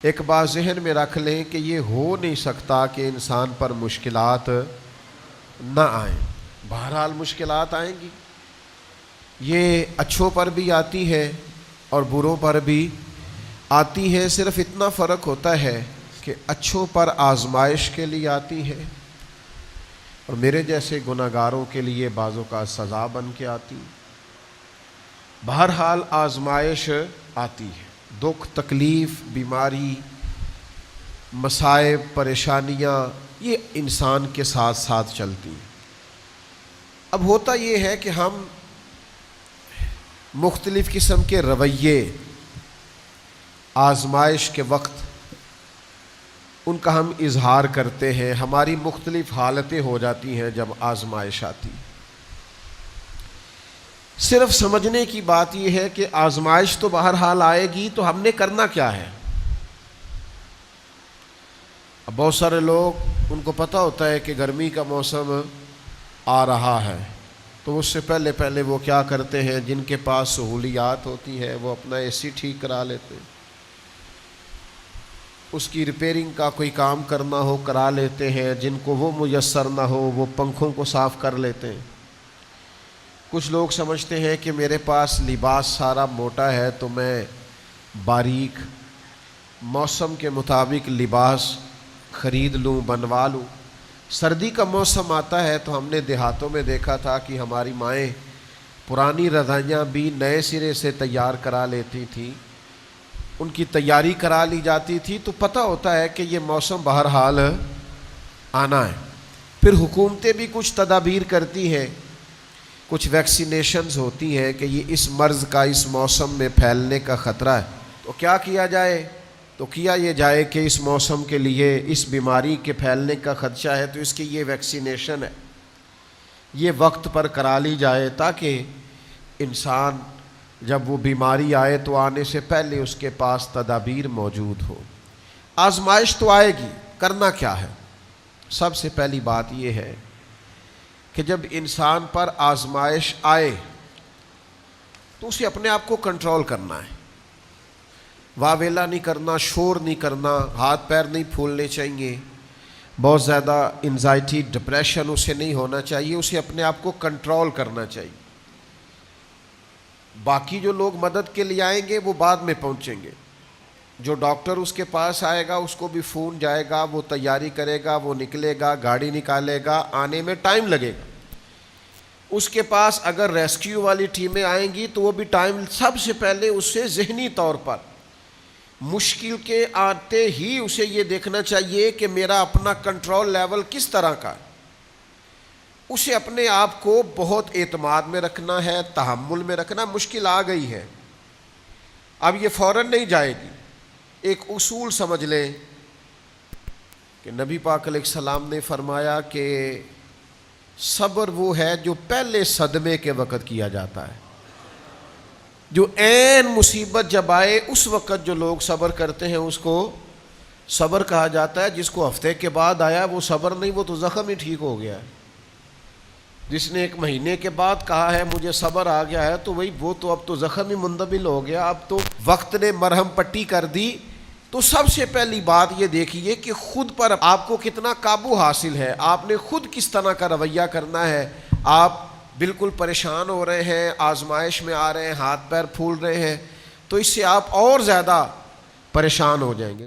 ایک بات ذہن میں رکھ لیں کہ یہ ہو نہیں سکتا کہ انسان پر مشکلات نہ آئیں۔ بہرحال مشکلات آئیں گی، یہ اچھوں پر بھی آتی ہے اور بروں پر بھی آتی ہے۔ صرف اتنا فرق ہوتا ہے کہ اچھوں پر آزمائش کے لیے آتی ہے اور میرے جیسے گناہگاروں کے لیے بعضوں کا سزا بن کے آتی۔ بہرحال آزمائش آتی ہے، دکھ، تکلیف، بیماری، مصائب، پریشانیاں یہ انسان کے ساتھ ساتھ چلتی ہیں۔ اب ہوتا یہ ہے کہ ہم مختلف قسم کے رویے آزمائش کے وقت ان کا ہم اظہار کرتے ہیں، ہماری مختلف حالتیں ہو جاتی ہیں جب آزمائش آتی۔ صرف سمجھنے کی بات یہ ہے کہ آزمائش تو بہرحال آئے گی، تو ہم نے کرنا کیا ہے؟ اب بہت سارے لوگ ان کو پتہ ہوتا ہے کہ گرمی کا موسم آ رہا ہے، تو اس سے پہلے وہ کیا کرتے ہیں؟ جن کے پاس سہولیات ہوتی ہے وہ اپنا اے سی ٹھیک کرا لیتے ہیں، اس کی ریپیرنگ کا کوئی کام کرنا ہو کرا لیتے ہیں، جن کو وہ میسر نہ ہو وہ پنکھوں کو صاف کر لیتے ہیں۔ کچھ لوگ سمجھتے ہیں کہ میرے پاس لباس سارا موٹا ہے تو میں باریک موسم کے مطابق لباس خرید لوں، بنوا لوں۔ سردی کا موسم آتا ہے تو ہم نے دیہاتوں میں دیکھا تھا کہ ہماری مائیں پرانی رضائیاں بھی نئے سرے سے تیار کرا لیتی تھیں، ان کی تیاری کرا لی جاتی تھی، تو پتہ ہوتا ہے کہ یہ موسم بہرحال آنا ہے۔ پھر حکومتیں بھی کچھ تدابیر کرتی ہیں، کچھ ویکسینیشنز ہوتی ہیں کہ یہ اس مرض کا اس موسم میں پھیلنے کا خطرہ ہے، تو کیا کیا جائے؟ تو کیا یہ جائے کہ اس موسم کے لیے اس بیماری کے پھیلنے کا خدشہ ہے تو اس کی یہ ویکسینیشن ہے، یہ وقت پر کرا لی جائے تاکہ انسان جب وہ بیماری آئے تو آنے سے پہلے اس کے پاس تدابیر موجود ہو۔ آزمائش تو آئے گی، کرنا کیا ہے؟ سب سے پہلی بات یہ ہے کہ جب انسان پر آزمائش آئے تو اسے اپنے آپ کو کنٹرول کرنا ہے، واویلا نہیں کرنا، شور نہیں کرنا، ہاتھ پیر نہیں پھولنے چاہیے، بہت زیادہ انزائٹی، ڈپریشن اسے نہیں ہونا چاہیے، اسے اپنے آپ کو کنٹرول کرنا چاہیے۔ باقی جو لوگ مدد کے لیے آئیں گے وہ بعد میں پہنچیں گے، جو ڈاکٹر اس کے پاس آئے گا اس کو بھی فون جائے گا، وہ تیاری کرے گا، وہ نکلے گا، گاڑی نکالے گا، آنے میں ٹائم لگے گا۔ اس کے پاس اگر ریسکیو والی ٹیمیں آئیں گی تو وہ بھی ٹائم، سب سے پہلے اس سے ذہنی طور پر مشکل کے آتے ہی اسے یہ دیکھنا چاہیے کہ میرا اپنا کنٹرول لیول کس طرح کا ہے۔ اسے اپنے آپ کو بہت اعتماد میں رکھنا ہے، تحمل میں رکھنا۔ مشکل آ گئی ہے، اب یہ فوراً نہیں جائے گی۔ ایک اصول سمجھ لیں کہ نبی پاک علیہ السلام نے فرمایا کہ صبر وہ ہے جو پہلے صدمے کے وقت کیا جاتا ہے، جو عین مصیبت جب آئے اس وقت جو لوگ صبر کرتے ہیں اس کو صبر کہا جاتا ہے۔ جس کو ہفتے کے بعد آیا وہ صبر نہیں، وہ تو زخم ہی ٹھیک ہو گیا ہے۔ جس نے 1 مہینے کے بعد کہا ہے مجھے صبر آ گیا ہے، تو وہ تو اب تو زخم ہی مندمل ہو گیا، اب تو وقت نے مرہم پٹی کر دی۔ تو سب سے پہلی بات یہ دیکھیے کہ خود پر آپ کو کتنا قابو حاصل ہے، آپ نے خود کس طرح کا رویہ کرنا ہے۔ آپ بالکل پریشان ہو رہے ہیں، آزمائش میں آ رہے ہیں، ہاتھ پیر پھول رہے ہیں، تو اس سے آپ اور زیادہ پریشان ہو جائیں گے۔